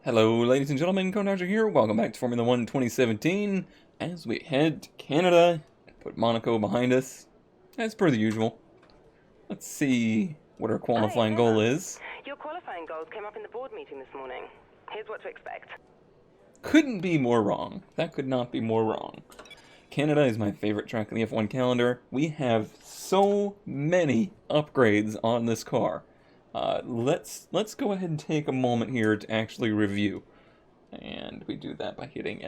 Hello, ladies and gentlemen, Conarger here. Welcome back to Formula One 2017 as we head to Canada and put Monaco behind us, as per the usual. Let's see what our Hi, qualifying goal Emma. is. Your qualifying goals came up in the board meeting this morning. Here's what to expect. Couldn't be more wrong. That could not be more wrong. Canada is my favorite track in the F1 calendar. We have so many upgrades on this car. Let's go ahead and take a moment here to actually review. And we do that by hitting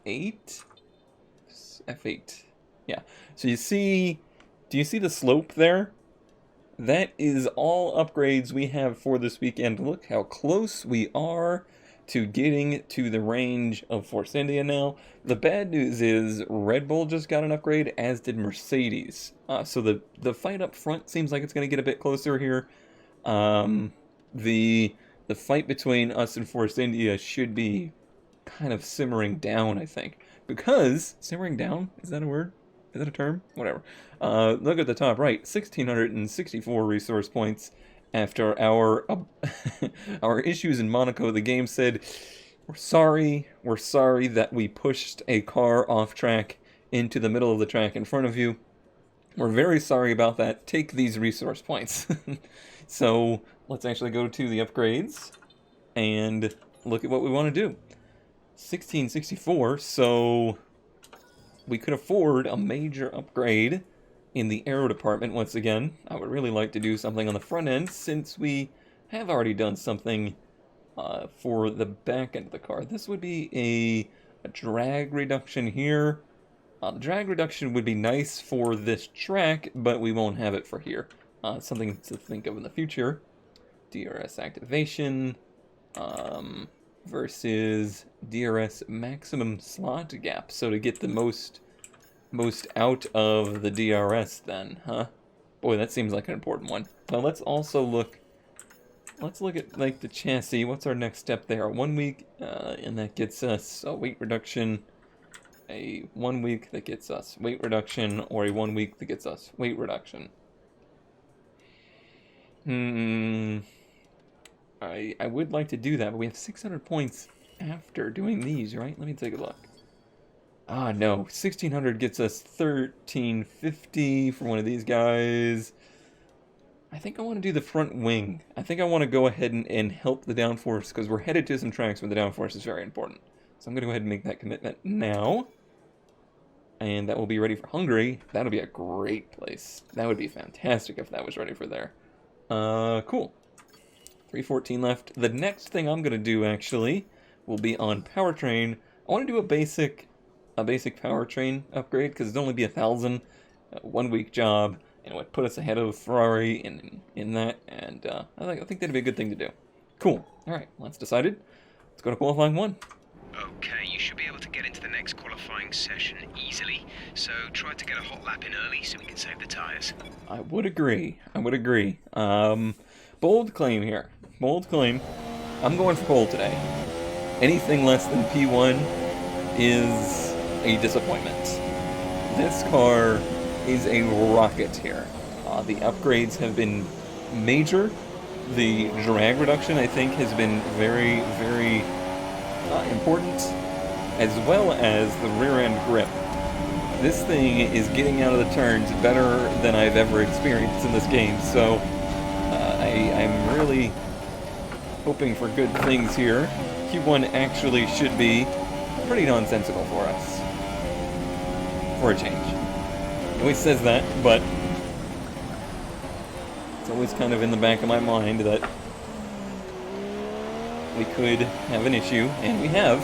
F8? F8. Yeah. So do you see the slope there? That is all upgrades we have for this weekend. Look how close we are to getting to the range of Force India now. The bad news is Red Bull just got an upgrade, as did Mercedes. So the fight up front seems like it's going to get a bit closer here. The fight between us and Force India should be kind of simmering down, I think. Because, simmering down, is that a word? Is that a term? Whatever. Look at the top right, 1,664 resource points. After our our issues in Monaco, the game said, we're sorry that we pushed a car off track into the middle of the track in front of you. We're very sorry about that. Take these resource points. So let's actually go to the upgrades and look at what we want to do. 1664, so we could afford a major upgrade in the aero department once again. I would really like to do something on the front end since we have already done something for the back end of the car. This would be a drag reduction here. The drag reduction would be nice for this track, but we won't have it for here. Something to think of in the future. DRS activation versus DRS maximum slot gap. So to get the most out of the DRS then, huh? Boy, that seems like an important one. Now let's also look at like the chassis. What's our next step there? 1 week, and that gets us a weight reduction. A 1 week that gets us weight reduction, or a 1 week that gets us weight reduction. I would like to do that, but we have 600 points after doing these, right? Let me take a look. No. 1,600 gets us 1,350 for one of these guys. I think I want to do the front wing. I think I want to go ahead and help the downforce, because we're headed to some tracks where the downforce is very important. So I'm going to go ahead and make that commitment now. And that will be ready for Hungary. That'll be a great place. That would be fantastic if that was ready for there. Cool. 314 left. The next thing I'm going to do, actually, will be on powertrain. I want to do a basic powertrain upgrade, because it'd only be 1,000, 1 week job, and it would put us ahead of Ferrari in that, and I think that'd be a good thing to do. Cool. Alright, well, that's decided. Let's go to qualifying one. Okay, you should be able to get into the next qualifying session easily, so try to get a hot lap in early so we can save the tyres. I would agree. Bold claim here. Bold claim. I'm going for pole today. Anything less than P1 is a disappointment. This car is a rocket here. The upgrades have been major. The drag reduction, I think, has been very, very important, as well as the rear end grip. This thing is getting out of the turns better than I've ever experienced in this game, so I'm really hoping for good things here. Q1 actually should be pretty nonsensical for us, for a change. It always says that, but it's always kind of in the back of my mind that we could have an issue, and we have.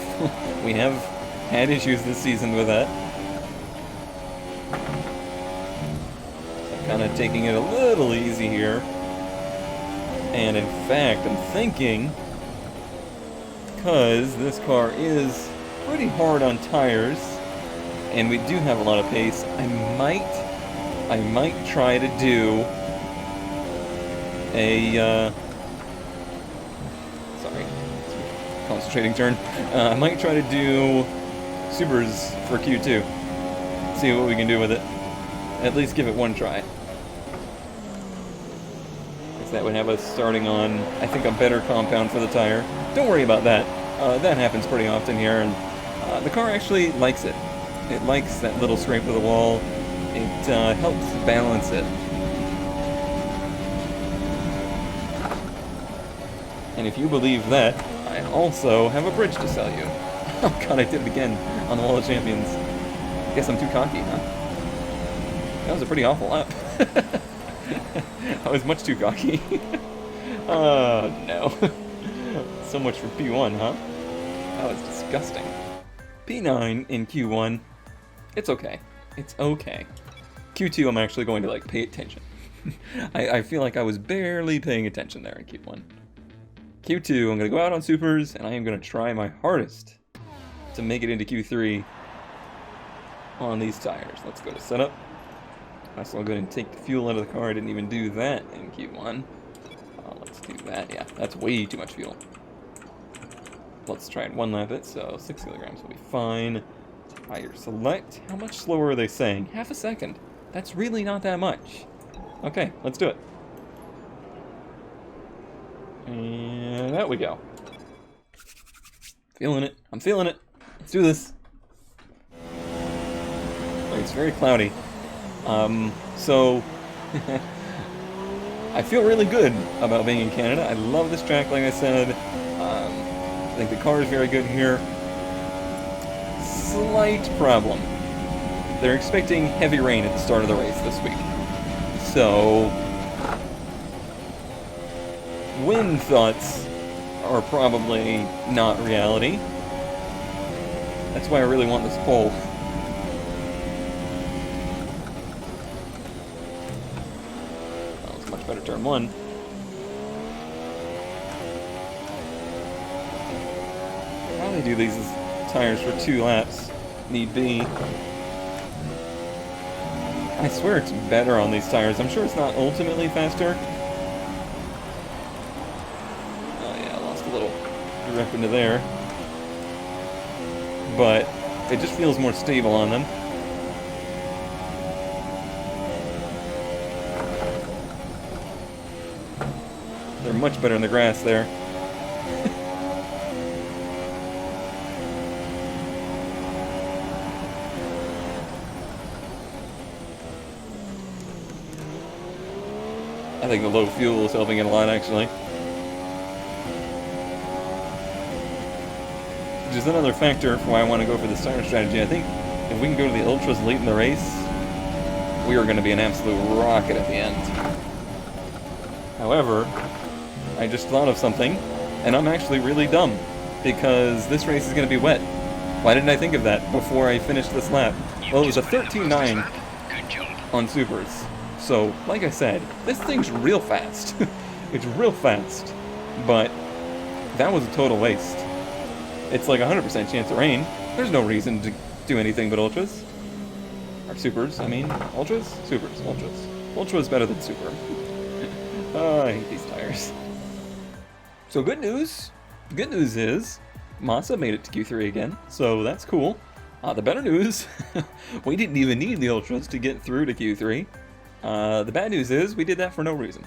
We have had issues this season with that. So I'm kind of taking it a little easy here. And in fact, I'm thinking, because this car is pretty hard on tires, and we do have a lot of pace, I might try to do a, concentrating turn. I might try to do supers for Q2. See what we can do with it. At least give it one try. because that would have us starting on, I think, a better compound for the tire. Don't worry about that. That happens pretty often here, and the car actually likes it. It likes that little scrape of the wall. It helps balance it. And if you believe that, I also have a bridge to sell you. Oh god, I did it again on the Wall of Champions. Guess I'm too cocky, huh? That was a pretty awful lap. I was much too cocky. Oh no. So much for P1, huh? That was disgusting. P9 in Q1. It's okay. It's okay. Q2 I'm actually going to like pay attention. I feel like I was barely paying attention there in Q1. Q2, I'm going to go out on supers, and I am going to try my hardest to make it into Q3 on these tires. Let's go to setup. Also, I'll go ahead and take the fuel out of the car. I didn't even do that in Q1. Let's do that. Yeah, that's way too much fuel. Let's try and one lap it, so 6 kilograms will be fine. Tire select. How much slower are they saying? Half a second. That's really not that much. Okay, let's do it. And out we go. Feeling it. I'm feeling it. Let's do this. It's very cloudy. So I feel really good about being in Canada. I love this track, like I said. I think the car is very good here. Slight problem. They're expecting heavy rain at the start of the race this week. So wind thoughts are probably not reality. That's why I really want this pole. That was much better turn one. How do they do these tires for 2 laps? Need be. I swear it's better on these tires. I'm sure it's not ultimately faster. Up into there, but it just feels more stable on them. They're much better in the grass there. I think the low fuel is helping it a lot, actually. Which is another factor for why I want to go for the tire strategy. I think if we can go to the ultras late in the race, we are going to be an absolute rocket at the end. However, I just thought of something, and I'm actually really dumb, because this race is going to be wet. Why didn't I think of that before I finished this lap? Well, it was a 13.9 on supers. So, like I said, this thing's real fast. It's real fast. But that was a total waste. It's like 100% chance of rain. There's no reason to do anything but ultras. Or supers, I mean. Ultras? Supers. Ultras. Ultra is better than super. Oh, I hate these tires. So good news. Good news is, Massa made it to Q3 again, so that's cool. The better news, we didn't even need the ultras to get through to Q3. The bad news is, we did that for no reason.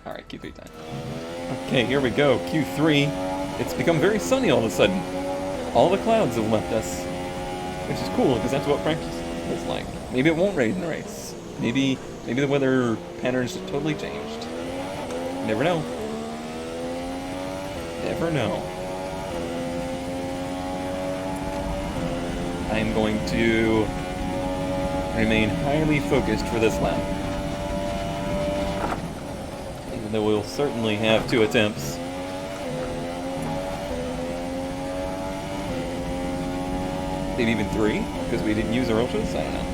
Alright, Q3 time. Okay, here we go. Q3. It's become very sunny all of a sudden. All the clouds have left us. Which is cool, because that's what practice is like. Maybe it won't rain in the race. Maybe the weather patterns just totally changed. Never know. Never know. I am going to remain highly focused for this lap. Even though we'll certainly have 2 attempts. Maybe even 3, because we didn't use our ultras? I don't know.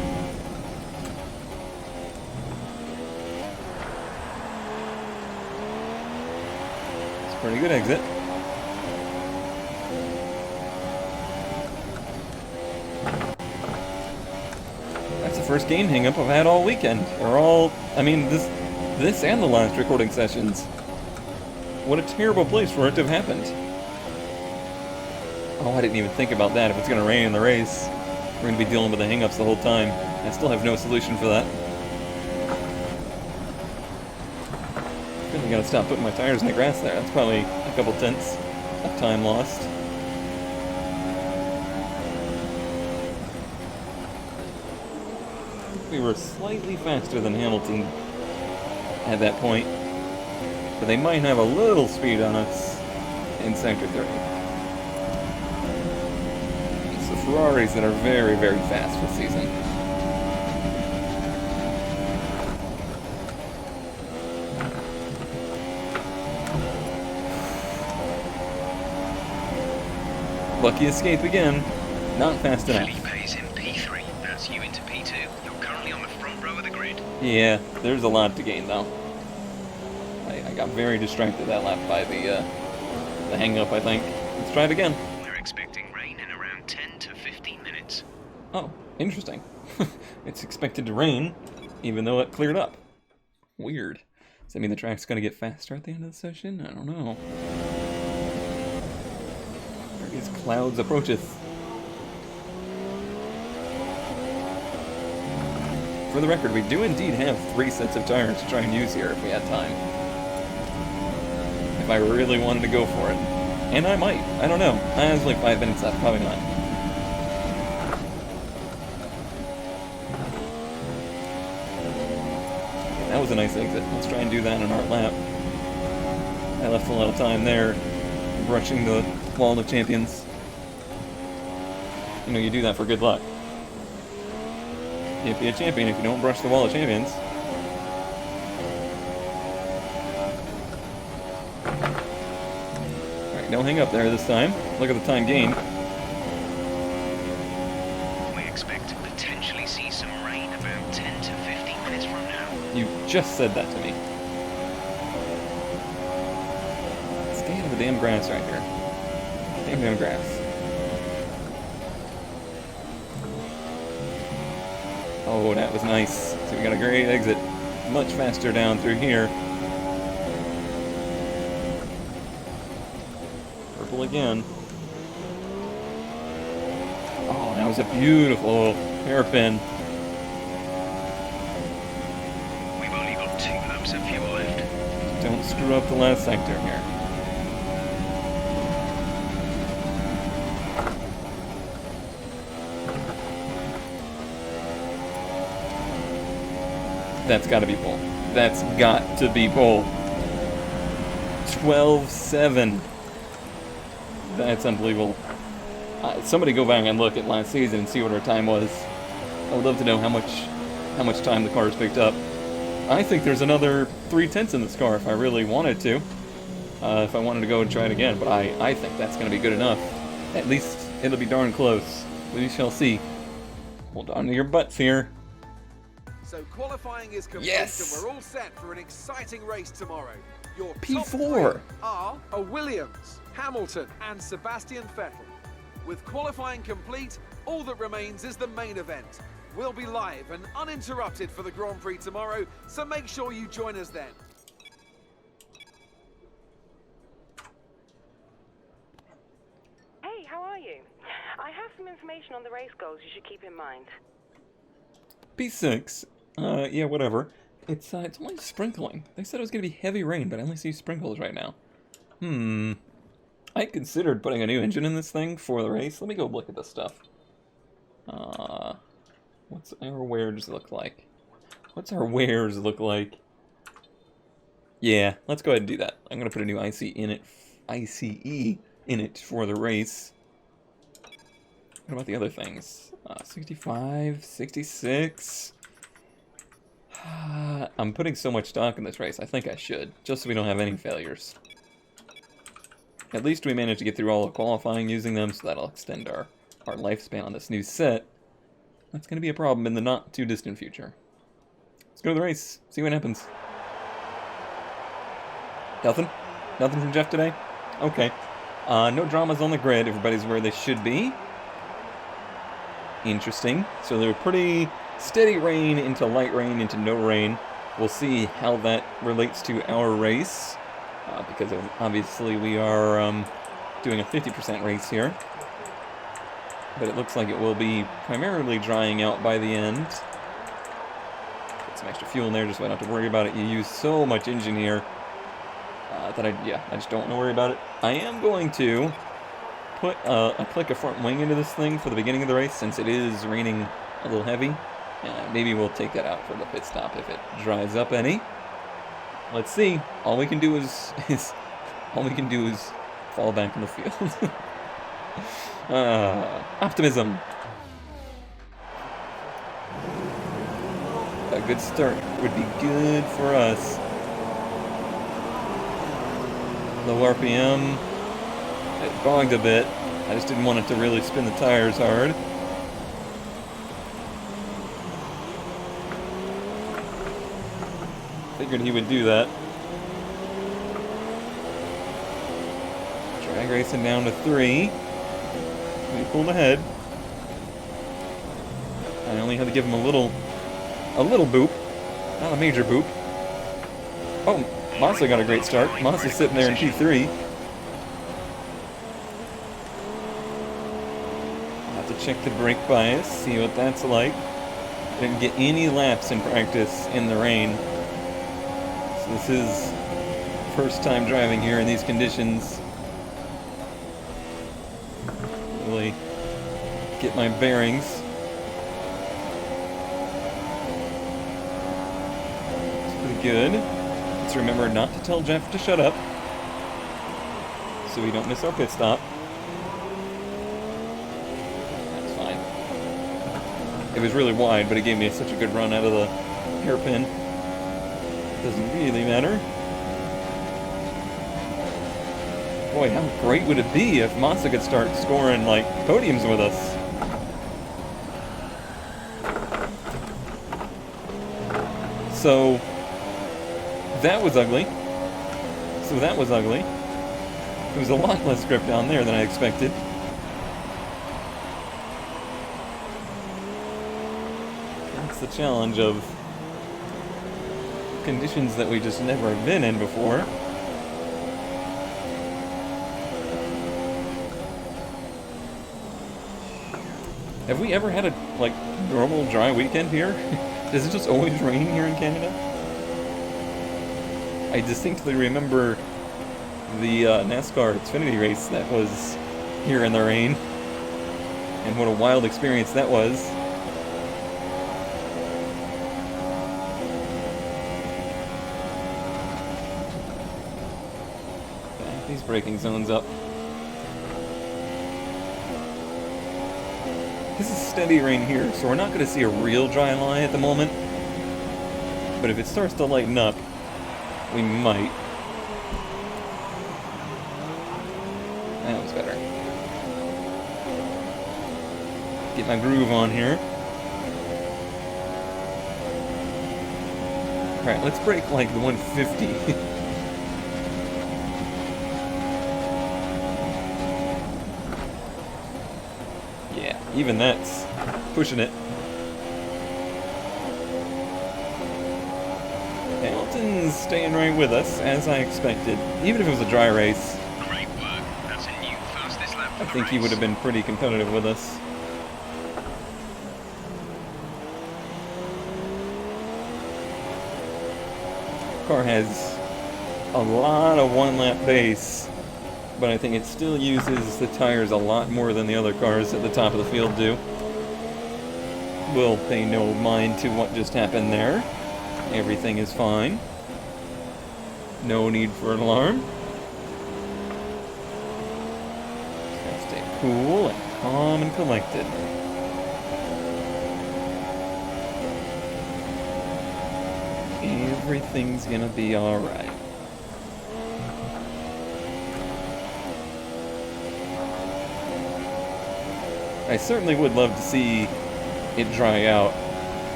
It's a pretty good exit. That's the first game hang-up I've had all weekend. Or all, I mean, this and the last recording sessions. What a terrible place for it to have happened. Oh, I didn't even think about that. If it's going to rain in the race, we're going to be dealing with the hang-ups the whole time. I still have no solution for that. gotta stop putting my tires in the grass there. That's probably a couple tenths of time lost. We were slightly faster than Hamilton at that point, but they might have a little speed on us in Sector 30. It's the Ferraris that are very, very fast this season. Lucky escape again. Not fast enough. Felipe's in P3. That's you into P2. You're currently on the front row of the grid. Yeah, there's a lot to gain though. I got very distracted that lap by the hang-up, I think. Let's try it again. We're expecting rain in around 10 to 15 minutes. Oh, interesting. It's expected to rain, even though it cleared up. Weird. Does that mean the track's gonna get faster at the end of the session? I don't know. These clouds approacheth. For the record, we do indeed have 3 sets of tires to try and use here if we had time. If I really wanted to go for it. And I might. I don't know. I have like 5 minutes left. Probably not. That was a nice exit. Let's try and do that on our lap. I left a lot of time there brushing the Wall of Champions. You know, you do that for good luck. You can't be a champion if you don't brush the Wall of Champions. Alright, don't hang up there this time. Look at the time gained. We expect to potentially see some rain about 10 to 15 minutes from now. You just said that to me. Stay out of the damn grass right here. Damn grass. Oh, that was nice. So we got a great exit. Much faster down through here. Purple again. Oh, that was a beautiful hairpin. We've only got 2 laps of fuel left. Don't screw up the last sector here. That's got to be pole. That's got to be pole. 12-7. That's unbelievable. Somebody go back and look at last season and see what our time was. I would love to know how much time the car's picked up. I think there's another 3/10 in this car if I really wanted to. If I wanted to go and try it again, but I think that's going to be good enough. At least it'll be darn close. We shall see. Hold on to your butts here. So qualifying is complete, Yes! and we're all set for an exciting race tomorrow. Your P4. top 3 are a Williams, Hamilton, and Sebastian Vettel. With qualifying complete, all that remains is the main event. We'll be live and uninterrupted for the Grand Prix tomorrow, so make sure you join us then. Hey, how are you? I have some information on the race goals you should keep in mind. P6. Yeah, whatever. It's only sprinkling. They said it was going to be heavy rain, but I only see sprinkles right now. I considered putting a new engine in this thing for the race. Let me go look at this stuff. What's our wares look like? What's our wares look like? Yeah, let's go ahead and do that. I'm going to put a new ICE in it for the race. What about the other things? 65, 66. I'm putting so much stock in this race. I think I should, just so we don't have any failures. At least we managed to get through all the qualifying using them, so that'll extend our lifespan on this new set. That's going to be a problem in the not too distant future. Let's go to the race, see what happens. Nothing? Nothing from Jeff today? Okay. No dramas on the grid. Everybody's where they should be. Interesting. So they're pretty steady rain into light rain into no rain. We'll see how that relates to our race. Because obviously we are doing a 50% race here. But it looks like it will be primarily drying out by the end. Put some extra fuel in there just so I don't have to worry about it. You use so much engine here. I just don't want to worry about it. I am going to put a click of front wing into this thing for the beginning of the race, since it is raining a little heavy. Maybe we'll take that out for the pit stop if it dries up any. Let's see. All we can do is fall back in the field. Optimism. A good start would be good for us. Low RPM. It bogged a bit. I just didn't want it to really spin the tires hard. Figured he would do that. Drag racing down to 3. We pulled ahead. I only had to give him a little boop, not a major boop. Oh, Massa got a great start. Massa's sitting there in P3. I'll have to check the brake bias, see what that's like. Didn't get any laps in practice in the rain. So this is first time driving here in these conditions. Really get my bearings. It's pretty good. Let's remember not to tell Jeff to shut up, so we don't miss our pit stop. That's fine. It was really wide, but it gave me such a good run out of the hairpin. Doesn't really matter. Boy, how great would it be if Massa could start scoring, like, podiums with us? So, that was ugly. It was a lot less grip down there than I expected. That's the challenge of conditions that we just never have been in before. Have we ever had a, like, normal dry weekend here? Does it just always rain here in Canada? I distinctly remember the NASCAR Xfinity race that was here in the rain. And what a wild experience that was. Back these braking zones up. This is steady rain here, so we're not going to see a real dry line at the moment. But if it starts to lighten up, we might. That was better. Get my groove on here. Alright, let's break like the 150. Even that's pushing it. Hamilton's staying right with us, as I expected. Even if it was a dry race, Great work. That's a new fastest lap for I the think he would have been pretty competitive with us. Car has a lot of one-lap base, but I think it still uses the tires a lot more than the other cars at the top of the field do. We'll pay no mind to what just happened there. Everything is fine. No need for an alarm. Just gotta stay cool and calm and collected. Everything's gonna be alright. I certainly would love to see it dry out.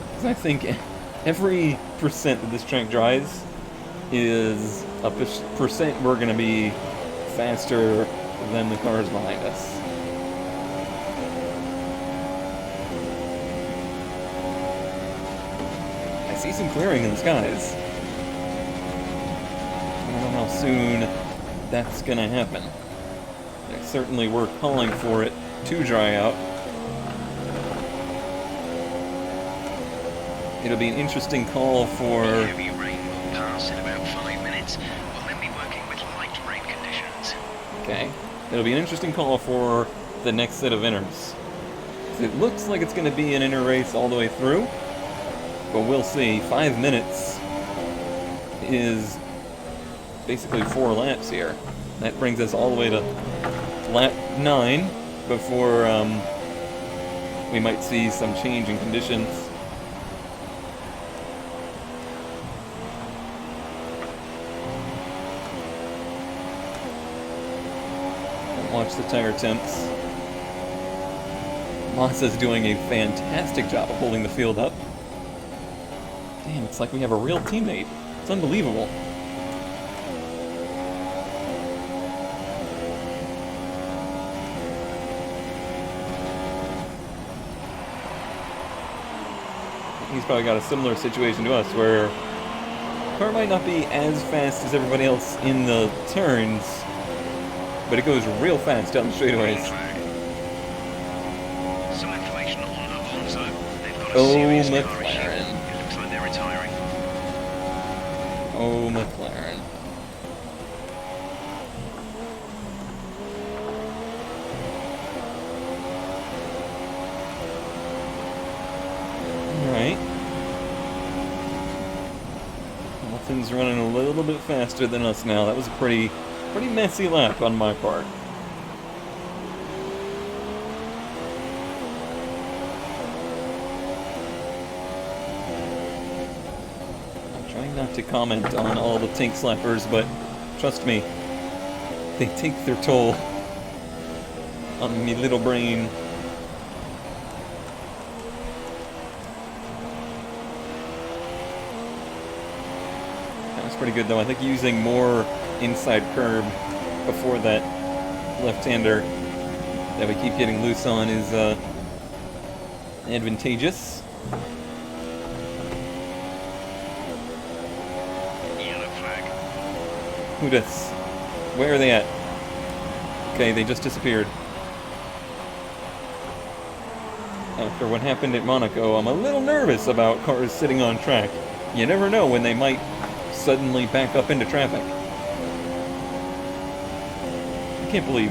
Because I think every percent that this track dries is a percent we're going to be faster than the cars behind us. I see some clearing in the skies. I don't know how soon that's going to happen. Certainly we're calling for it to dry out. It'll be an interesting call for... heavy rain will pass in about 5 minutes. We'll then be It'll be an interesting call for the next set of inners. It looks like it's going to be an inner race all the way through, but we'll see. 5 minutes is basically 4 laps here. That brings us all the way to lap 9 before we might see some change in conditions. Watch the tire temps. Massa's doing a fantastic job of holding the field up. Damn, it's like we have a real teammate. It's unbelievable. He's probably got a similar situation to us where the car might not be as fast as everybody else in the turns, but it goes real fast down the straightaways. Some information on Alonso. They've got a Oh, serious car issue. McLaren. It looks like they're retiring. Oh, McLaren. Alright. Hamilton's running a little bit faster than us now. That was a pretty messy lap on my part. I'm trying not to comment on all the tank slappers, but trust me, they take their toll on me little brain. That was pretty good though. I think using more inside curb before that left-hander that we keep getting loose on is advantageous. Yellow flag. Who does? Where are they at? Okay, they just disappeared. After what happened at Monaco, I'm a little nervous about cars sitting on track. You never know when they might suddenly back up into traffic. I can't believe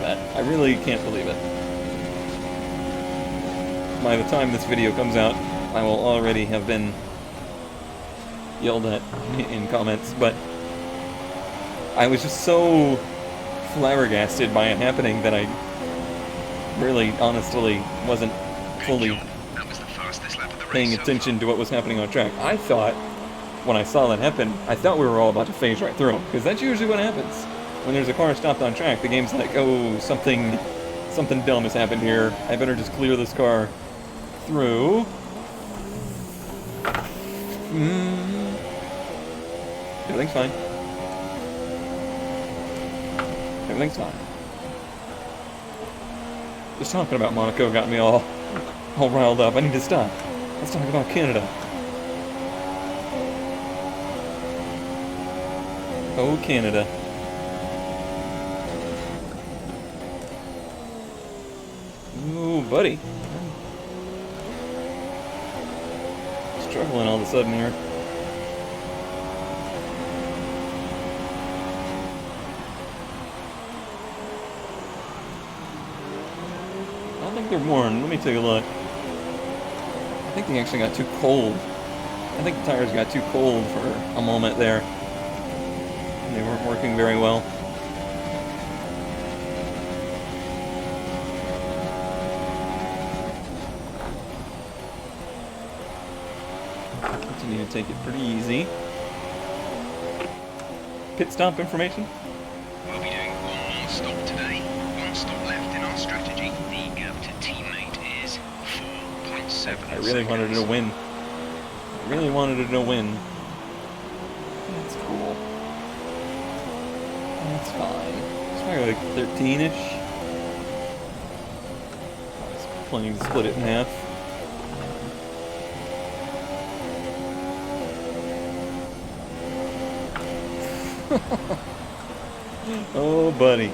that. I really can't believe it. By the time this video comes out, I will already have been yelled at in comments, but I was just so flabbergasted by it happening that I really, honestly, wasn't fully That was the fastest lap of the race paying so attention to what was happening on track. I thought, when I saw that happen, I thought we were all about to phase right through, because that's usually what happens. When there's a car stopped on track, the game's like, oh, something dumb has happened here. I better just clear this car through. Everything's fine. Everything's fine. Just talking about Monaco got me all riled up. I need to stop. Let's talk about Canada. Oh, Canada. Ooh, buddy. Struggling all of a sudden here. I don't think they're worn. Let me take a look. I think they actually got too cold. I think the tires got too cold for a moment there. They weren't working very well. Continue to take it pretty easy. Pit stop information. We'll be doing one more stop today. One stop left in our strategy. The gap to teammate is 4.7 I really wanted to win. I really wanted to win. That's cool. That's fine. It's probably like 13-ish. I was planning to split it in half. Oh, buddy.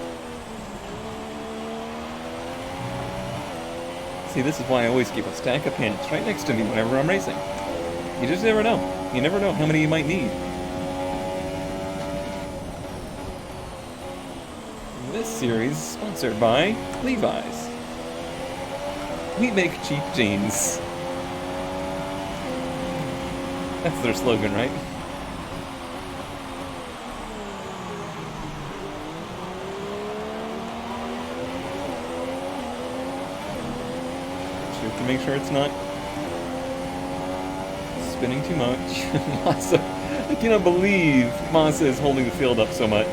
See, this is why I always keep a stack of pants right next to me whenever I'm racing. You just never know. You never know how many you might need. This series is sponsored by Levi's. We make cheap jeans. That's their slogan, right? To make sure it's not spinning too much. Massa, I cannot believe Massa is holding the field up so much.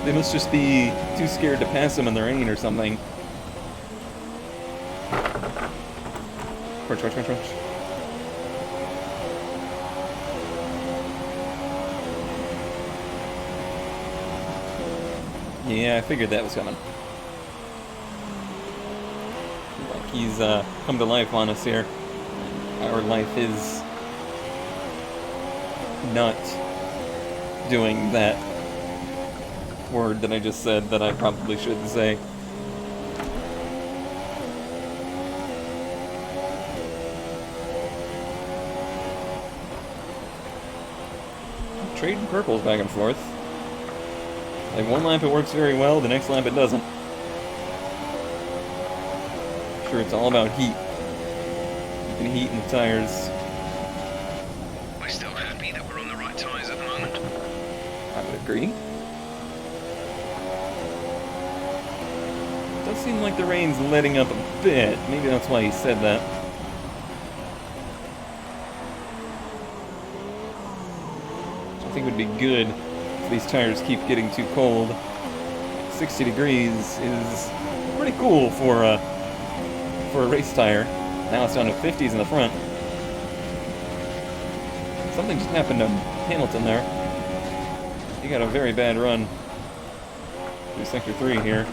They must just be too scared to pass him in the rain or something. Crunch, crunch, crunch, crunch. Yeah, I figured that was coming. Like he's come to life on us here. Our life is not doing that word that I just said that I probably shouldn't say. Trading purples back and forth. Like one lap it works very well, the next lap it doesn't. Sure, it's all about heat. Keeping heat in the tires. We're still happy that we're on the right tyres at the moment. I would agree. Does seem like the rain's letting up a bit. Maybe that's why he said that. I think would be good if these tires keep getting too cold. 60 degrees is pretty cool for a race tire. Now it's down to 50s in the front. Something just happened to Hamilton there. He got a very bad run through Sector 3 here.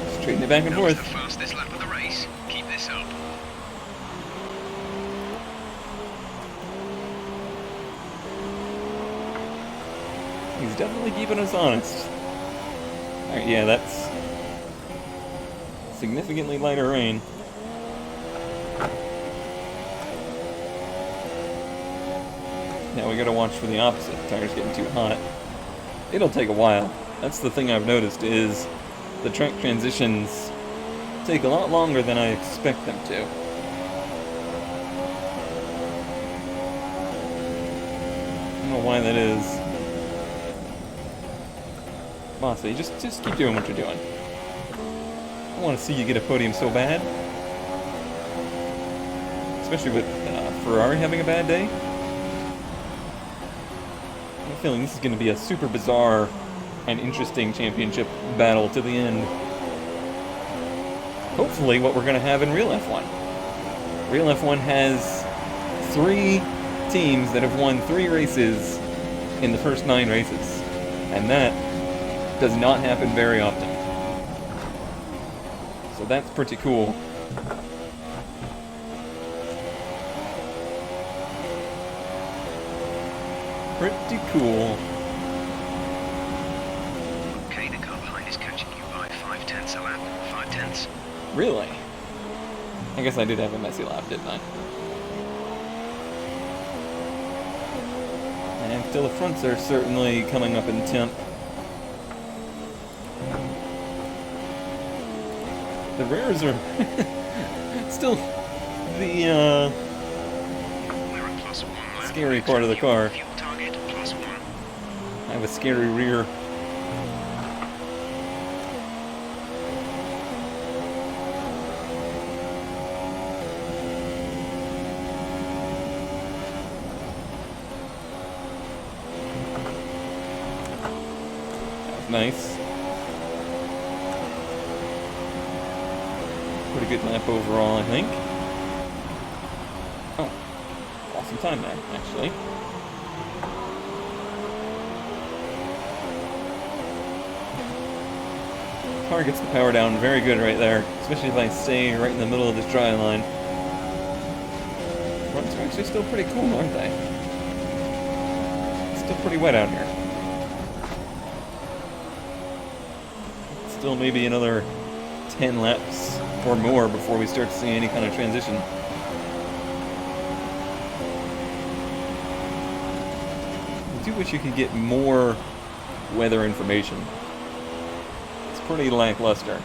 Just trading it back and That was forth. the fastest lap of the race. Keep this up. He's definitely keeping us honest. Alright, yeah, that's significantly lighter rain. Now we gotta watch for the opposite. The tire's getting too hot. It'll take a while. That's the thing I've noticed is the track transitions take a lot longer than I expect them to. I don't know why that is. Massa, you just keep doing what you're doing. I want to see you get a podium so bad. Especially with Ferrari having a bad day. I have a feeling this is going to be a super bizarre and interesting championship battle to the end. Hopefully what we're going to have in real F1. Real F1 has 3 teams that have won 3 races in the first 9 races. And that does not happen very often. So that's pretty cool. Pretty cool. Okay, the car behind is catching you by 5/10 a lap. 5/10. Really? I guess I did have a messy lap, didn't I? And still the fronts are certainly coming up in temp. The rears are still the We're at +1 lap. scary part of the car. Fuel target +1. I have a scary rear. That was nice. Pretty good lap overall, I think. Oh, lost some time there, actually. Car gets the power down very good right there, especially if I stay right in the middle of this dry line. Fronts are actually still pretty cool, aren't they? It's still pretty wet out here. Still maybe another 10 laps or more before we start to see any kind of transition. do wish you could get more weather information. It's pretty lackluster.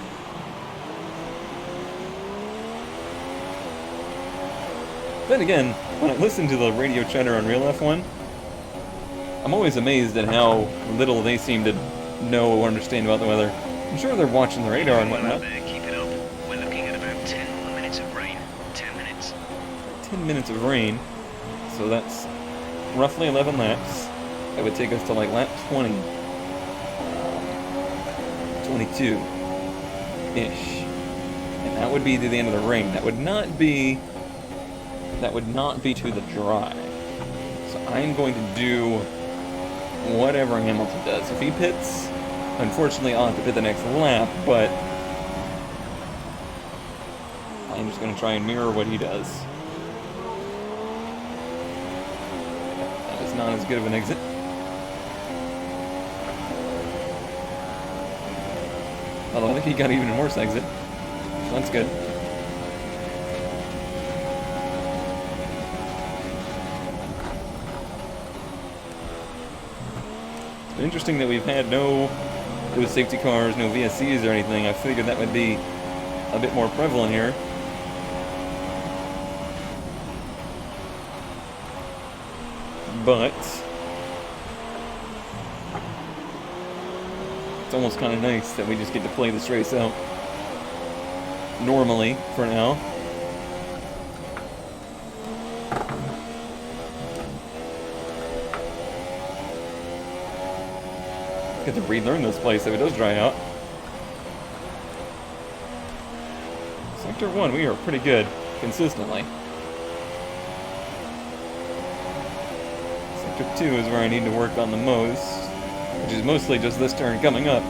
Then again, when I listen to the radio chatter on Real F1, I'm always amazed at how little they seem to know or understand about the weather. I'm sure they're watching the radar and whatnot. There, keep it up. We're looking at about 10 more minutes of rain. 10 minutes. 10 minutes of rain, so that's roughly 11 laps. That would take us to like lap 20. 22-ish. And that would be to the end of the rain. That would not be to the dry. So I'm going to do whatever Hamilton does. If he pits, unfortunately I'll have to pit the next lap, but I'm just going to try and mirror what he does. That is not as good of an exit. Although I think he got even worse exit. So that's good. It's interesting that we've had no safety cars, no VSCs or anything. I figured that would be a bit more prevalent here. But it's almost kind of nice that we just get to play this race out normally for now. Get to relearn this place if it does dry out. Sector 1, we are pretty good consistently. Sector 2 is where I need to work on the most, which is mostly just this turn coming up.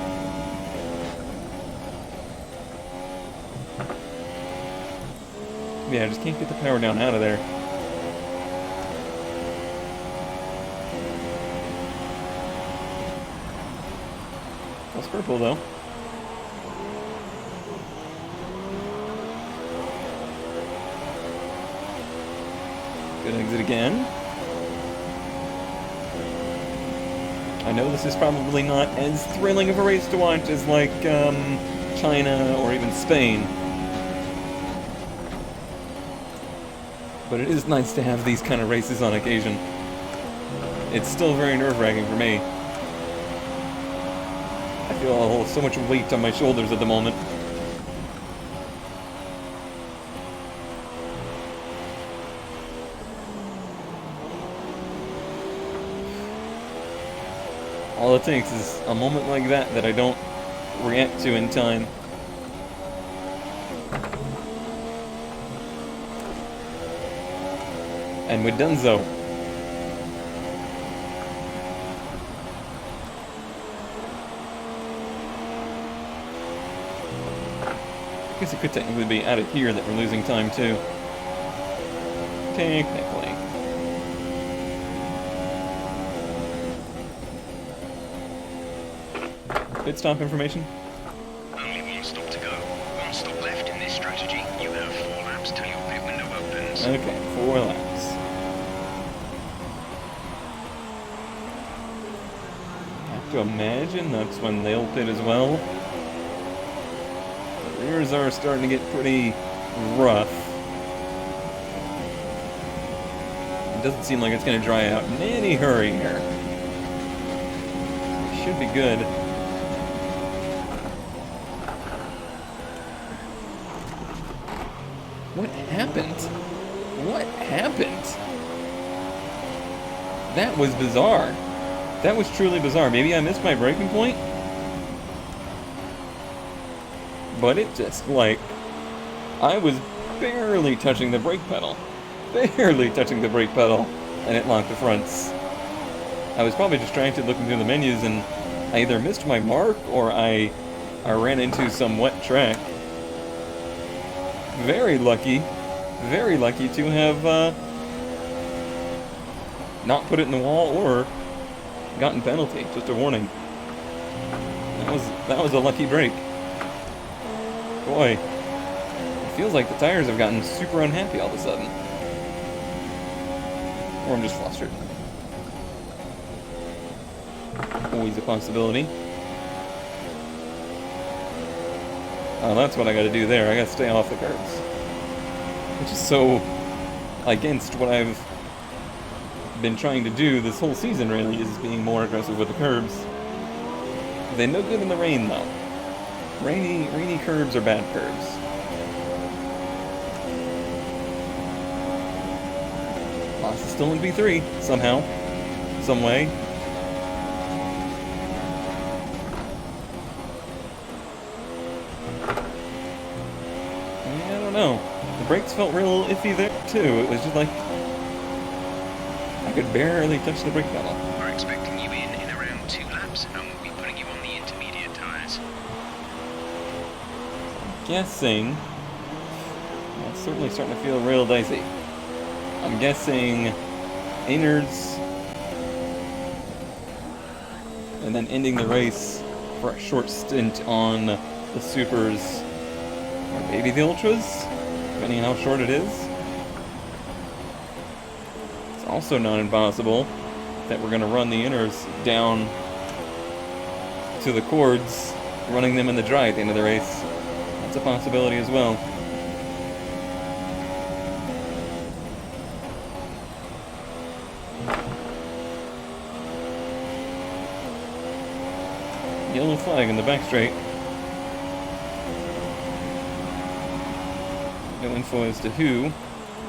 Yeah, I just can't get the power down out of there. That's purple though. Good exit again. I know this is probably not as thrilling of a race to watch as like China or even Spain. But it is nice to have these kind of races on occasion. It's still very nerve-wracking for me. I feel so much weight on my shoulders at the moment. All it takes is a moment like that that I don't react to in time. And we're done so. I guess it could technically be out of here that we're losing time too. Technically. Pit stop information? Only one stop to go. One stop left in this strategy. You have 4 laps till your pit window opens. Okay, 4 laps. I have to imagine that's when they'll pit as well. The rears are starting to get pretty rough. It doesn't seem like it's going to dry out in any hurry here. It should be good. What happened? What happened? That was bizarre. That was truly bizarre. Maybe I missed my braking point? But it just, like, I was barely touching the brake pedal. Barely touching the brake pedal, and it locked the fronts. I was probably distracted looking through the menus, and I either missed my mark, or I ran into some wet track. Very lucky to have not put it in the wall or gotten penalty. Just a warning. That was a lucky break. Boy, it feels like the tires have gotten super unhappy all of a sudden. Or I'm just flustered. Always a possibility. Oh, that's what I gotta do there. I gotta stay off the curbs. Which is so against what I've been trying to do this whole season, really, is being more aggressive with the curbs. They're no good in the rain, though. Rainy curbs are bad curbs. Haas is still in P3, somehow. Some way. I don't know. The brakes felt real iffy there, too. It was just like I could barely touch the brake pedal. We're expecting you in around 2 laps, and we'll be putting you on the intermediate tyres. Guessing. It's certainly starting to feel real dicey. I'm guessing innards, and then ending the race for a short stint on the supers, or maybe the ultras, depending on how short it is. It's also not impossible that we're going to run the inners down to the cords, running them in the dry at the end of the race. That's a possibility as well. Yellow flag in the back straight. No info as to who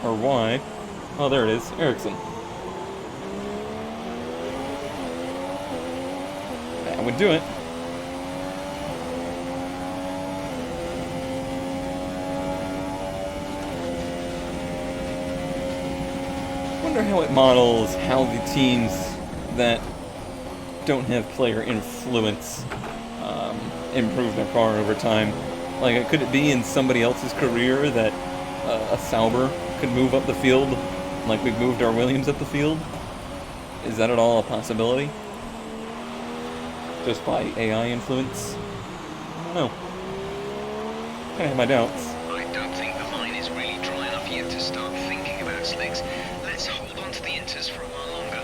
or why. Oh, there it is. Ericsson. That would do it. Wonder how it models how the teams that don't have player influence improve their car over time. Like, could it be in somebody else's career that a Sauber could move up the field like we've moved our Williams up the field? Is that at all a possibility? Just by AI influence? I don't know. I have my doubts. I don't think the line is really dry enough yet to start thinking about slicks. Let's hold on to the inters for a while longer.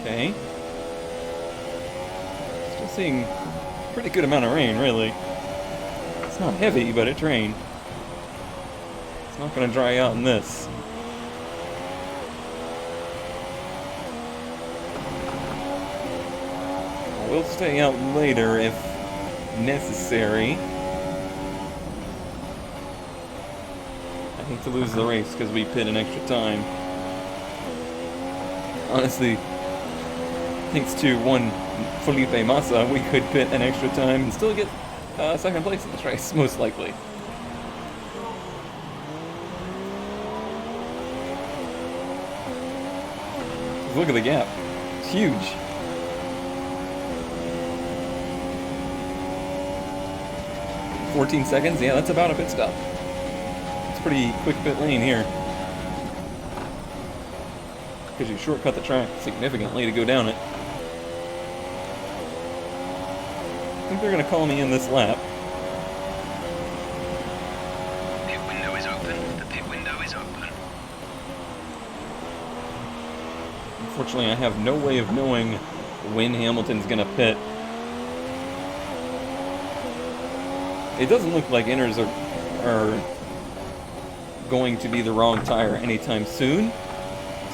Okay. Still seeing a pretty good amount of rain, really. It's not heavy, but it's rain. It's not going to dry out in this. We'll stay out later if necessary. I hate to lose the race because we pit an extra time. Honestly, thanks to one Felipe Massa, we could pit an extra time and still get second place in this race, most likely. Look at the gap. It's huge. 14 seconds? Yeah, that's about a pit stop. It's pretty quick pit lane here. Because you shortcut the track significantly to go down it. I think they're going to call me in this lap. Pit window is open. The pit window is open. Unfortunately, I have no way of knowing when Hamilton's going to pit. It doesn't look like inners are going to be the wrong tire anytime soon.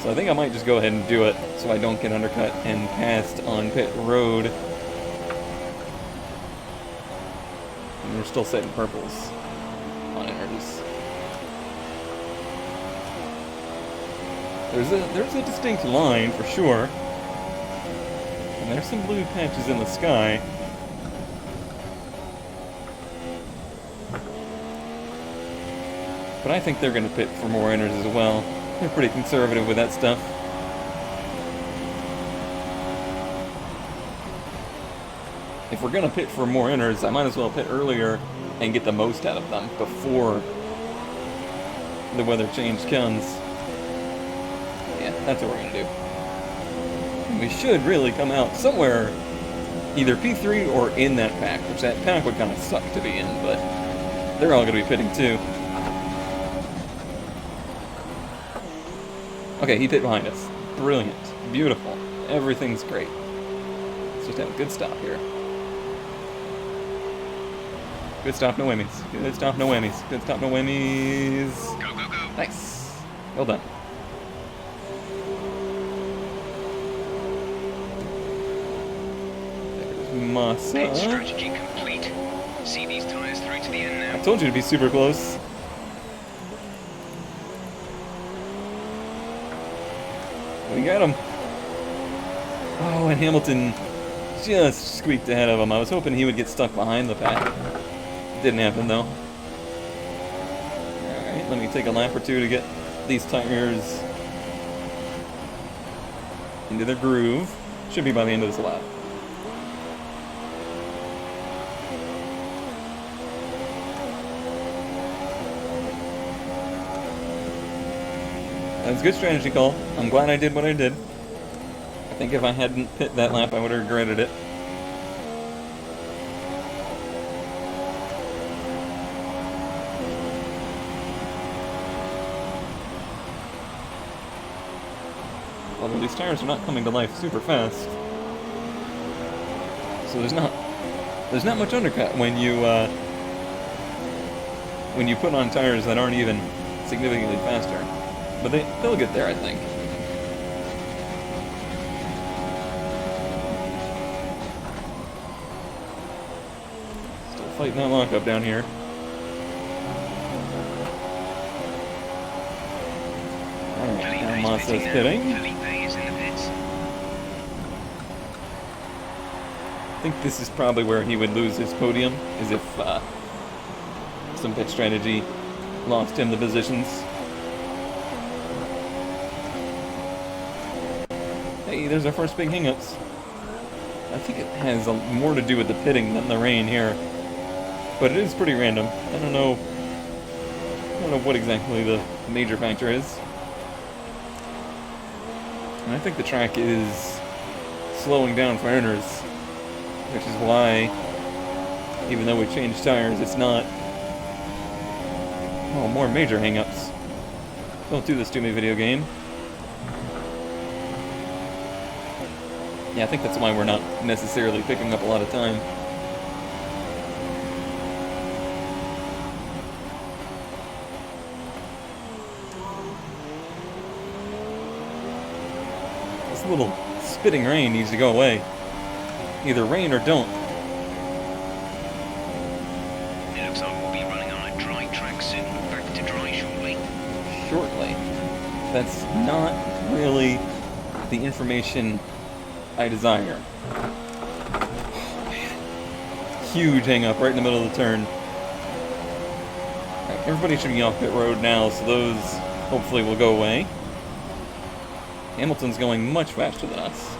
So I think I might just go ahead and do it so I don't get undercut and passed on pit road. And we're still setting purples on inners. There's a distinct line for sure. And there's some blue patches in the sky. But I think they're going to pit for more inners as well. They're pretty conservative with that stuff. If we're going to pit for more inners, I might as well pit earlier and get the most out of them before the weather change comes. Yeah, that's what we're going to do. And we should really come out somewhere, either P3 or in that pack, which that pack would kind of suck to be in, but they're all going to be pitting too. Okay, he pit behind us. Brilliant. Beautiful. Everything's great. Let's just have a good stop here. Good stop, no whammies. Good stop, no whammies. Good stop, no whammies. Go, go, go. Nice. Well done. There's Massa. Pit strategy complete. See these tires through to the end I now. told you to be super close. We got him. Oh, and Hamilton just squeaked ahead of him. I was hoping he would get stuck behind the pack. Didn't happen though. Alright, let me take a lap or two to get these tires into their groove. Should be by the end of this lap. That was a good strategy call. I'm glad I did what I did. I think if I hadn't pit that lap, I would have regretted it. Although these tires are not coming to life super fast. So there's not much undercut when you put on tires that aren't even significantly faster. But they'll get there, I think. Still fighting that lockup down here. Alright, now Massa's pitting. Felipe is in the pits. I think this is probably where he would lose his podium, is if some pit strategy lost him the positions. Hey, there's our first big hangups. I think it has more to do with the pitting than the rain here, but it is pretty random. I don't know what exactly the major factor is. And I think the track is slowing down for owners, which is why, even though we changed tires, it's not. Oh, more major hangups. Don't do this to me, video game. Yeah, I think that's why we're not necessarily picking up a lot of time. This little spitting rain needs to go away. Either rain or don't. It looks like we'll be running on a dry track soon. Back to dry shortly. Shortly. That's not really the information I desire. Oh, man. Huge hang up right in the middle of the turn. Right, everybody should be off pit road now, so those hopefully will go away. Hamilton's going much faster than us.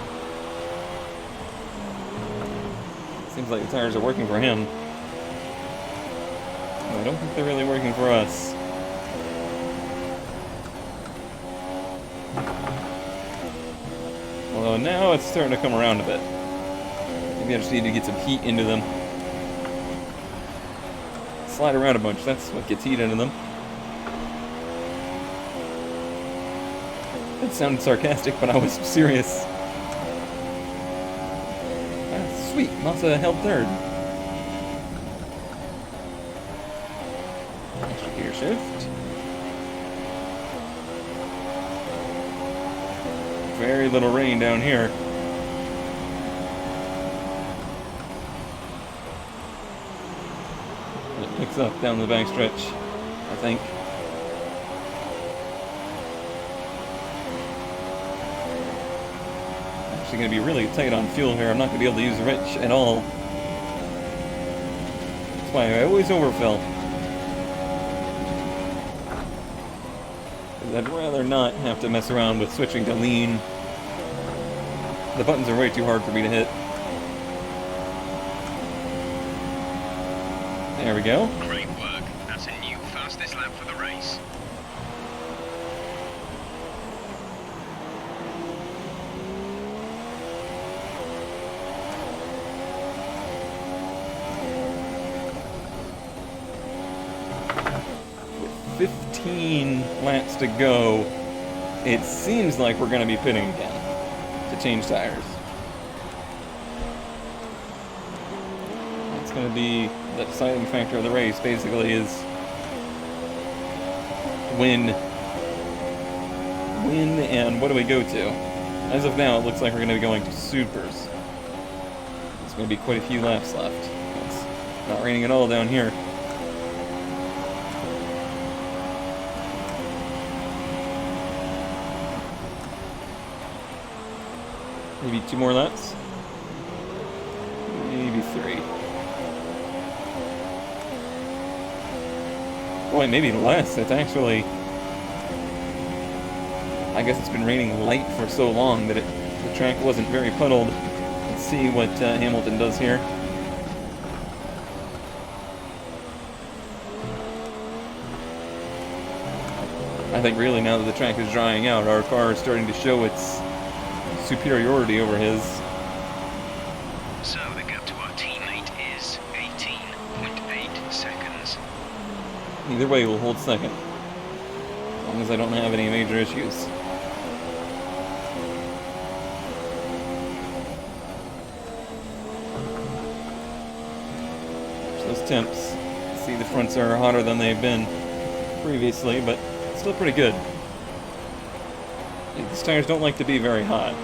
Seems like the tires are working for him. I don't think they're really working for us. Although now it's starting to come around a bit. Maybe I just need to get some heat into them. Slide around a bunch, that's what gets heat into them. That sounded sarcastic, but I was serious. Ah, sweet, Massa held third. Extra gear shift. Very little rain down here. It picks up down the backstretch, I think. Actually going to be really tight on fuel here. I'm not going to be able to use the wrench at all. That's why I always overfill. 'Cause I'd rather not have to mess around with switching to lean. The buttons are way too hard for me to hit. There we go. Great work. That's a new fastest lap for the race. With 15 laps to go, it seems like we're going to be pitting again to change tires. going to be the deciding factor of the race, basically, is win, and what do we go to? As of now, it looks like we're going to be going to supers. There's going to be quite a few laps left. It's not raining at all down here. Maybe 2 more laps? Maybe 3. Boy, maybe less. It's actually... I guess it's been raining light for so long that the track wasn't very puddled. Let's see what Hamilton does here. I think really now that the track is drying out, our car is starting to show its superiority over his. So the gap to our teammate is 18.8 seconds. Either way, we'll hold second. As long as I don't have any major issues. There's those temps. See, the fronts are hotter than they've been previously, but still pretty good. These tires don't like to be very hot.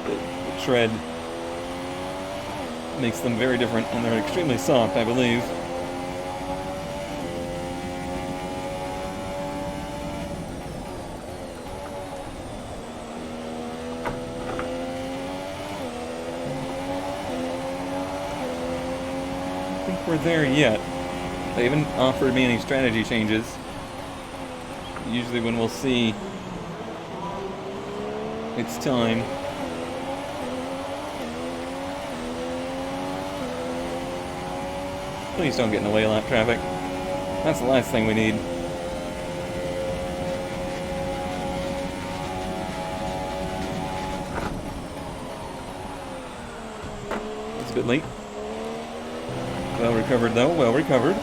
The tread makes them very different, and they're extremely soft, I believe. I don't think we're there yet. They haven't offered me any strategy changes. Usually when we'll see it's time. Please don't get in the way of lap traffic. That's the last thing we need. It's a bit late. Well recovered though, well recovered.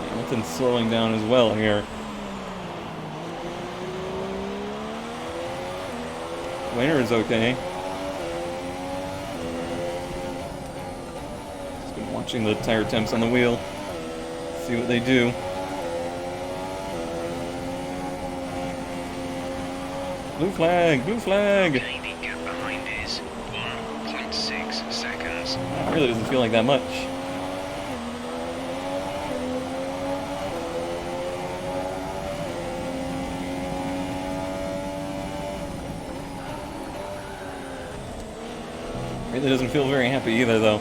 Hamilton's slowing down as well here. Wayner is okay. Just been watching the tire temps on the wheel. See what they do. Blue flag! Blue flag! Okay, the gap behind is 1.6 seconds. It really doesn't feel like that much. Really doesn't feel very happy either, though.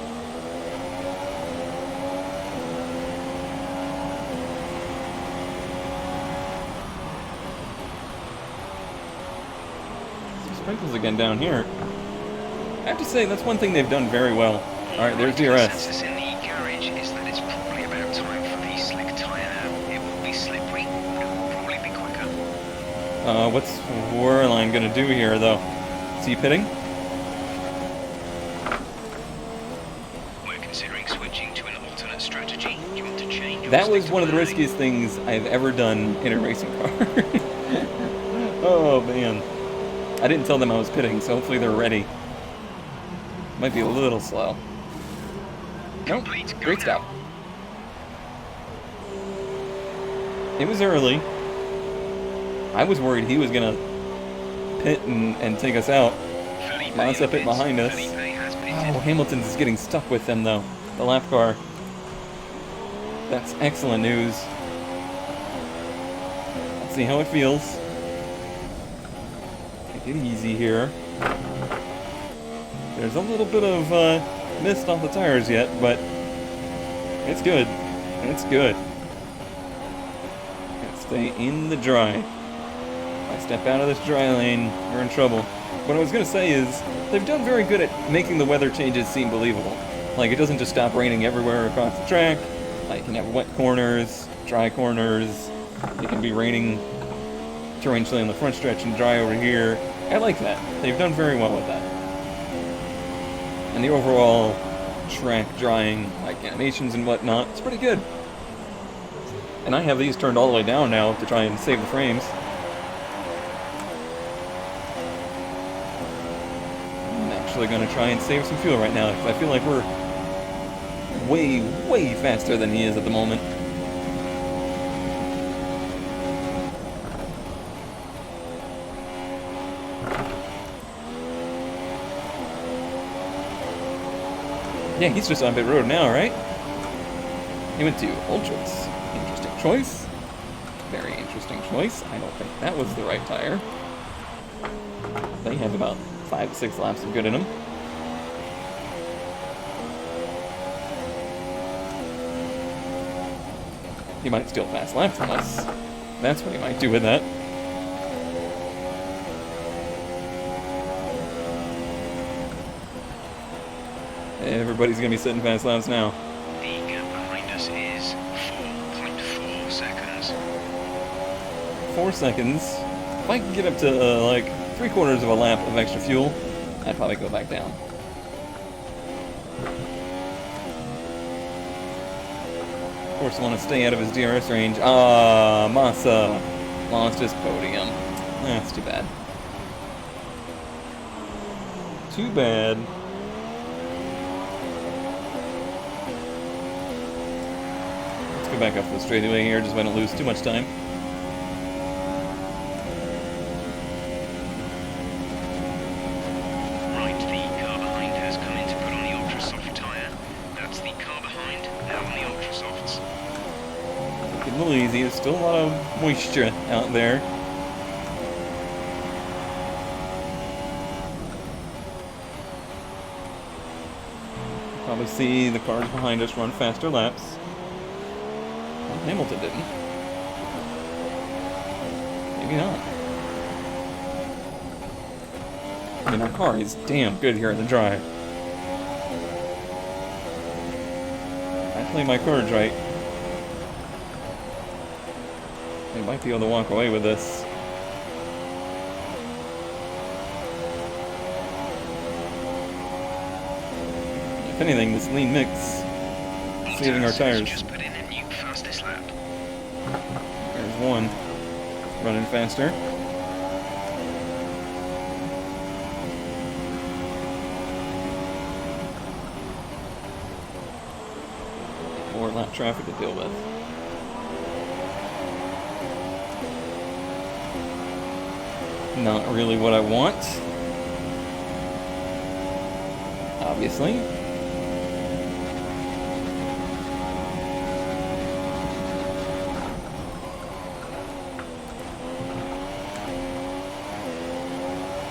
Some sprinkles again down here. I have to say, that's one thing they've done very well. Alright, there's DRS. Consensus in the garage is that it's probably about time for the slick tyre now. It will be slippery, but it will probably be quicker. What's Wehrlein gonna do here, though? Is he pitting? Switching to an alternate strategy. Do you want to change? That was one of the riskiest things I've ever done in a racing car. Oh man. I didn't tell them I was pitting, so hopefully they're ready. Might be a little slow. Nope, great stop. It was early. I was worried he was gonna pit and take us out. Massa pit behind us. Oh, Hamilton's getting stuck with them though. The lap car. That's excellent news. Let's see how it feels. Take it easy here. There's a little bit of mist off the tires yet, but it's good. It's good. Gotta stay in the dry. If I step out of this dry lane, we're in trouble. What I was gonna say is, they've done very good at making the weather changes seem believable. Like, it doesn't just stop raining everywhere across the track. Like, you can have wet corners, dry corners. It can be raining torrentially on the front stretch and dry over here. I like that. They've done very well with that. And the overall track drying, like animations and whatnot, it's pretty good. And I have these turned all the way down now to try and save the frames. actually going to try and save some fuel right now, because I feel like we're way, way faster than he is at the moment. Yeah, he's just on pit road now, right? He went to Ultras. Interesting choice. Very interesting choice. I don't think that was the right tire. They have about 5-6 laps of good in them. He might steal fast lap from us. That's what he might do with that. Everybody's gonna be sitting fast laps now. The gap behind us is 4.4 seconds. 4 seconds. If I could get up to like 3/4 of a lap of extra fuel, I'd probably go back down. Of course, I want to stay out of his DRS range. Ah, Massa lost his podium. That's too bad. Too bad. Let's go back up the straightaway here, just so I don't lose too much time. Right, the car behind has come in to put on the Ultra Soft tyre. That's the car behind, now on the Ultra Softs. Take it a little easy. There's still a lot of moisture out there. Probably see the cars behind us run faster laps. Well, Hamilton didn't. Maybe not. I mean, our car is damn good here in the drive. I play my cards right. I might be able to walk away with this. If anything, this lean mix is saving our tires. Just put in a new fastest lap. There's one running faster. More lap traffic to deal with. Not really what I want. Obviously.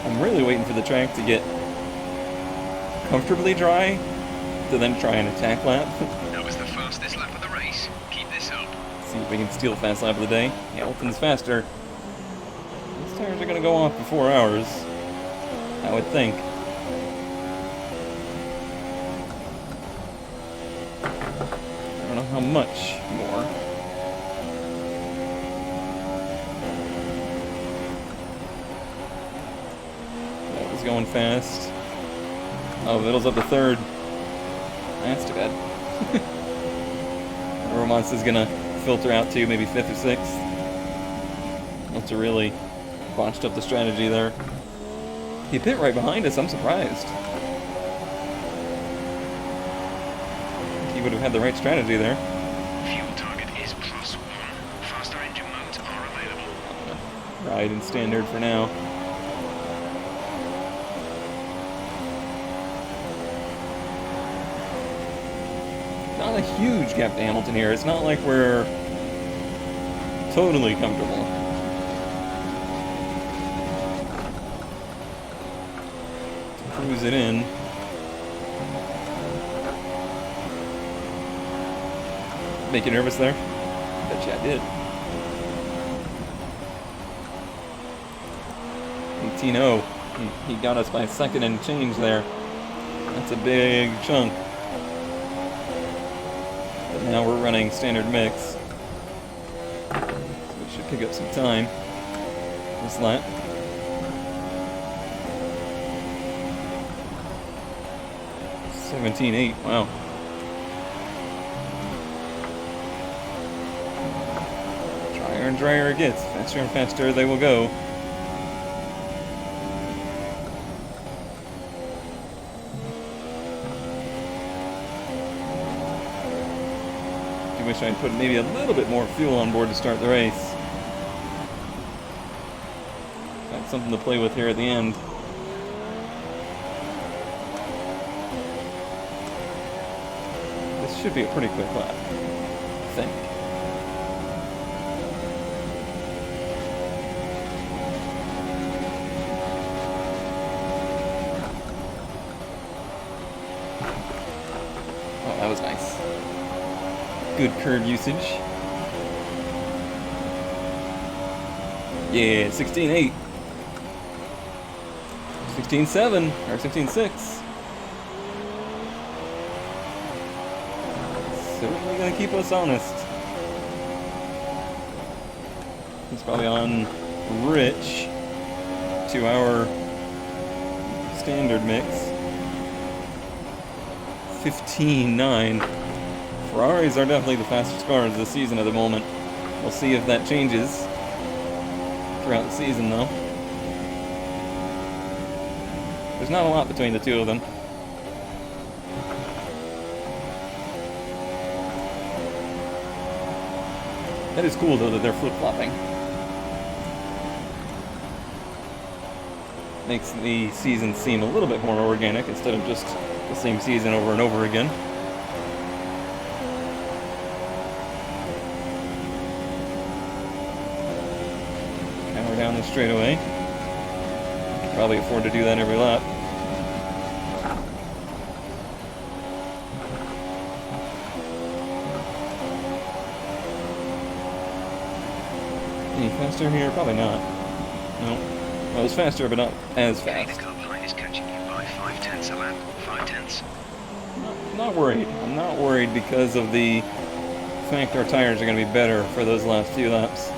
I'm really waiting for the track to get comfortably dry to then try an attack lap. That was the fastest lap of the race. Keep this up. See if we can steal fast lap of the day. Hamilton's faster. These tires are gonna go off before ours, I would think. I don't know how much more. That was going fast. Oh, Vittle's up to third. That's too bad. Romance is gonna filter out to maybe 5th or 6th. That's a really botched up the strategy there. He pit right behind us, I'm surprised. He would have had the right strategy there. Fuel target is +1. Faster engine modes are available. Ride in standard for now. Not a huge gap to Hamilton here. It's not like we're totally comfortable. Cruise it in. Make you nervous there? Bet you I did. 18-0. He got us by a second and change there. That's a big chunk. But now we're running standard mix. So we should pick up some time this lap. $17.8, wow. Drier and drier it gets. Faster and faster they will go. wish I'd put maybe a little bit more fuel on board to start the race. Got something to play with here at the end. This should be a pretty quick lap, I think. Oh, that was nice. Good curve usage. Yeah, 16.8. 16.7 or 16.6. Certainly gonna keep us honest. It's probably on Rich to our standard mix. 15.9. Ferraris are definitely the fastest cars this season at the moment. We'll see if that changes throughout the season, though. There's not a lot between the two of them. That is cool, though, that they're flip-flopping. Makes the season seem a little bit more organic instead of just the same season over and over again. Now we're down the straightaway. Could probably afford to do that every lap. Any faster here? Probably not. No. Well, it was faster, but not as Okay, fast. the car behind is catching you by 0.5 a lap. 0.5. I'm not worried. I'm not worried because of the fact our tires are going to be better for those last few laps.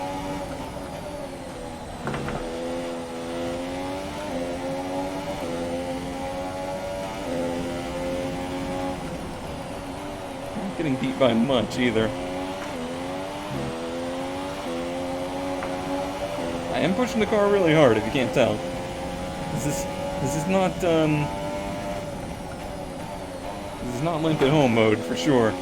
Not getting beat by much either. I am pushing the car really hard, if you can't tell. This is not this is not limp at home mode for sure.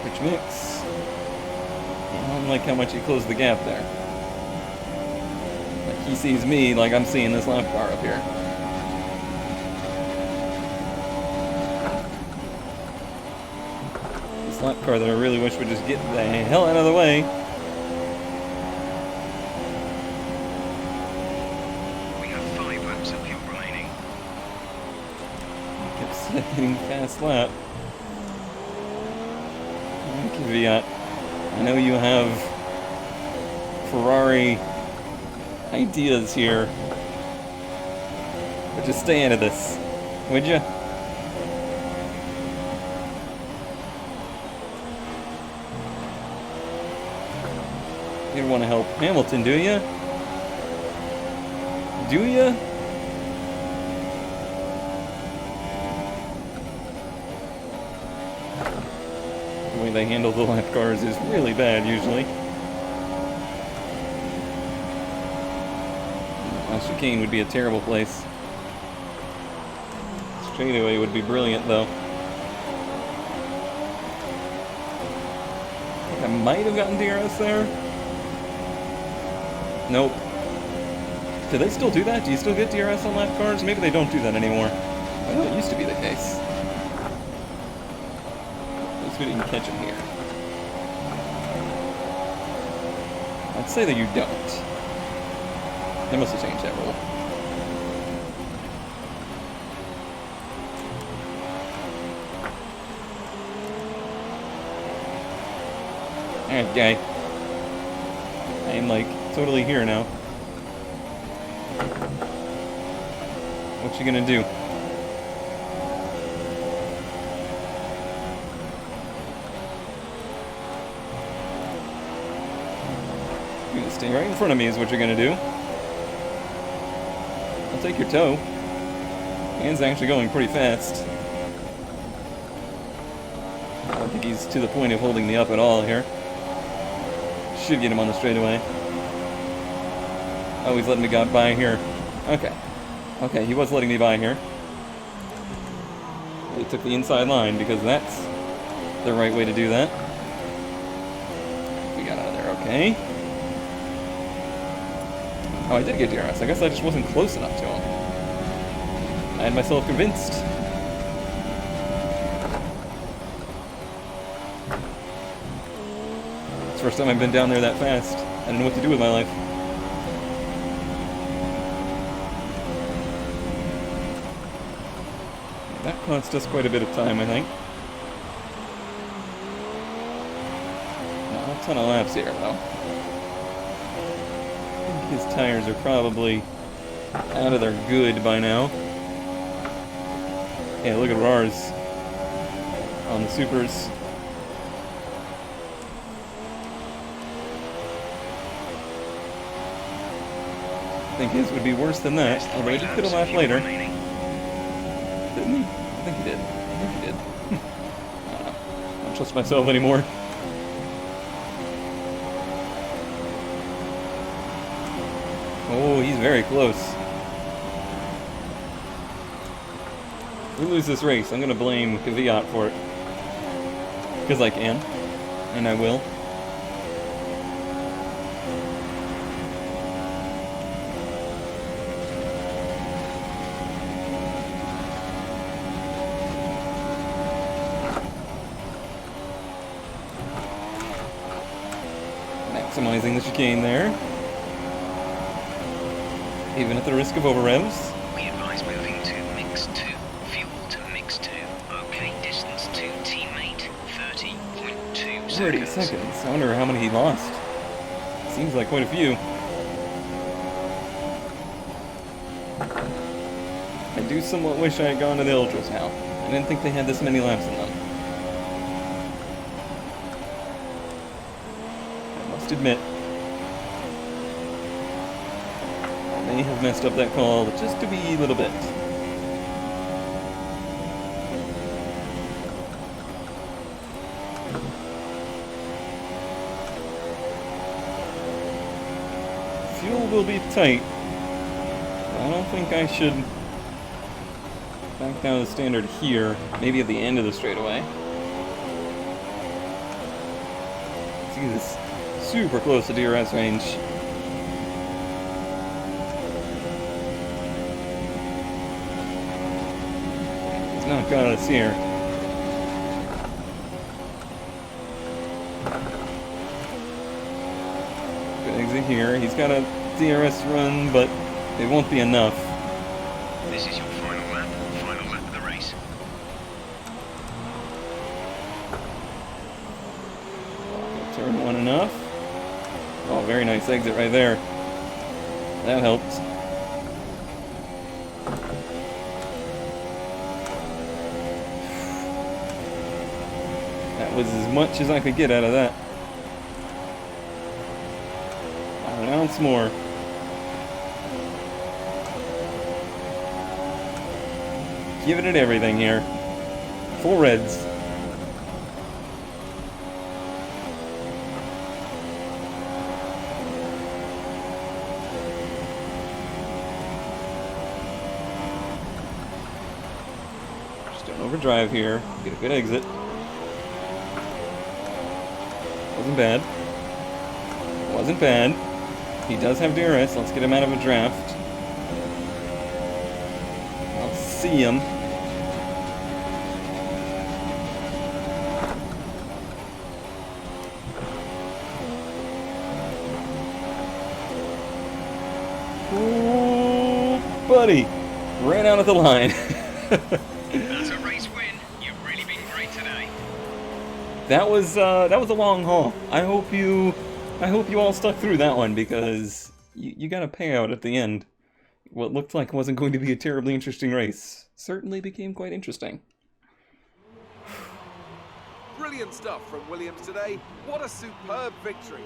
Rich mix. I don't like how much he closed the gap there. Like he sees me like I'm seeing this lap car up here. Lap car that I really wish would just get the hell out of the way. We have 5 laps of fuel remaining. Kept saying fast lap. Kvyat, I know you have Ferrari ideas here, but just stay out of this, would you? You don't want to help Hamilton, do you? Do you? The way they handle the lap cars is really bad, usually. Last chicane would be a terrible place. Straightaway would be brilliant, though. I think I might have gotten DRS there. Nope. Do they still do that? Do you still get DRS on lap cars? Maybe they don't do that anymore. I know it used to be the case. Let's see if we can catch them here. I'd say that you don't. They must have changed that rule. Alright, guy. I am like totally here now. What you gonna do? You're gonna stay right in front of me is what you're gonna do. I'll take your toe. Man's actually going pretty fast. I don't think he's to the point of holding me up at all here. Should get him on the straightaway. Oh, he's letting me go by here. Okay. Okay, he was letting me by here. He took the inside line because that's the right way to do that. We got out of there, okay. Oh, I did get DRS. I guess I just wasn't close enough to him. I had myself convinced. It's the first time I've been down there that fast. I don't know what to do with my life. That cost us quite a bit of time, I think. Not a ton of laps here, though. I think his tires are probably out of their good by now. Yeah, look at ours on the supers. I think his would be worse than that, although he did get a lap later. Didn't he? I think he did. I think he did. I don't know. I don't trust myself anymore. Oh, he's very close. If we lose this race, I'm gonna blame Kvyat for it. Because I can. And I will. Maximizing the chicane there. Even at the risk of over revs. We advise moving to mix 2. Fuel to mix 2. Okay, distance to teammate 30.2 seconds. 30 seconds. I wonder how many he lost. Seems like quite a few. I do somewhat wish I had gone to the Ultras now. I didn't think they had this many laps in them. I must admit. I may have messed up that call just a wee little bit. Fuel will be tight. I don't think I should back down to the standard here. Maybe at the end of the straightaway. See, this super close to DRS range. He's not got us here. Good exit here. He's got a DRS run, but it won't be enough. This is your final lap of the race. Turn one enough. Oh, very nice exit right there. That helped. That was as much as I could get out of that. An ounce more. Giving it everything here. Full reds. Just don't overdrive here. Get a good exit. Wasn't bad. Wasn't bad. He does have DRS. Let's get him out of a draft. I'll see him. Ooh, buddy. Ran out of the line. That's a race win. You've really been great today. That was a long haul. I hope you all stuck through that one because you got a payout at the end. What looked like wasn't going to be a terribly interesting race certainly became quite interesting. Brilliant stuff from Williams today. What a superb victory.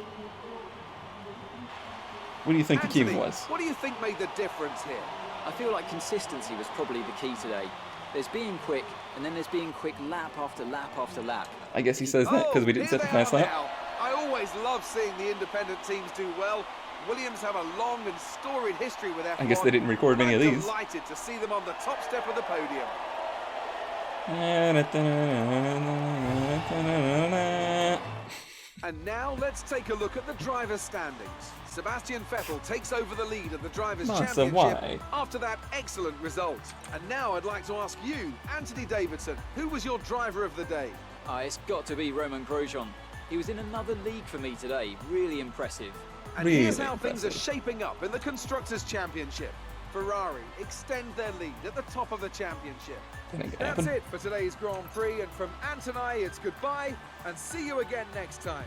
What do you think the key Anthony, was? what do you think made the difference here? I feel like consistency was probably the key today. There's being quick, and then there's being quick lap after lap after lap. I guess he says that because we didn't set the fast lap. Now. I always always love seeing the independent teams do well. Williams have a long and storied history with F1. I guess they didn't record many of I'm these. delighted to see them on the top step of the podium. And now let's take a look at the drivers' standings. Sebastian Vettel takes over the lead of the Drivers' Massa, Championship why? after that excellent result. And now I'd like to ask you, Anthony Davidson, who was your driver of the day? It's got to be Romain Grosjean. He was in another league for me today. Really impressive. And Really here's how things are impressive. shaping up in the Constructors' Championship. Ferrari extend their lead at the top of the championship. Didn't That's happen. it for today's Grand Prix, and from Ant and I, it's goodbye, and see you again next time.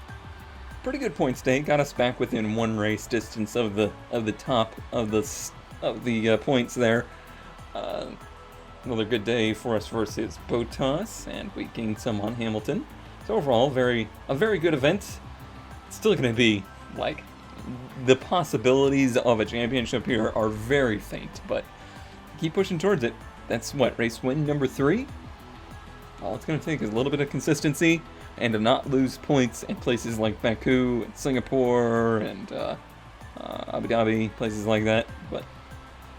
Pretty good points day. Got us back within one race distance of the top of the points there. Another good day for us versus Bottas, and we gained some on Hamilton. So overall, a very good event. It's still going to be like the possibilities of a championship here are very faint, but keep pushing towards it. That's what, race win number 3? All it's going to take is a little bit of consistency and to not lose points in places like Baku and Singapore and Abu Dhabi, places like that. But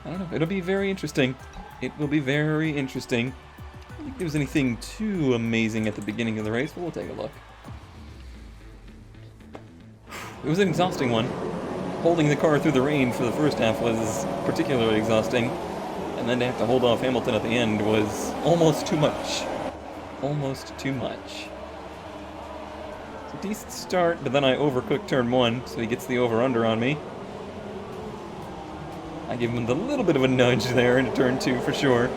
I don't know, it'll be very interesting. It will be very interesting. I don't think there was anything too amazing at the beginning of the race, but we'll take a look. It was an exhausting one. Holding the car through the rain for the first half was particularly exhausting. And then to have to hold off Hamilton at the end was almost too much. Almost too much. It's a decent start, but then I overcooked turn 1, so he gets the over-under on me. I give him a little bit of a nudge there into turn 2 for sure.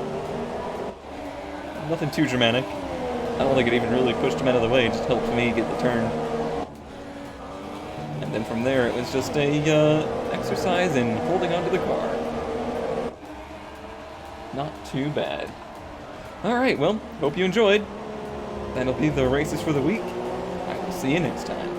Nothing too dramatic. I don't think it even really pushed him out of the way, it just helped me get the turn. And then from there, it was just a exercise in holding onto the car. Not too bad. Alright, well, hope you enjoyed. That'll be the races for the week. I will see you next time.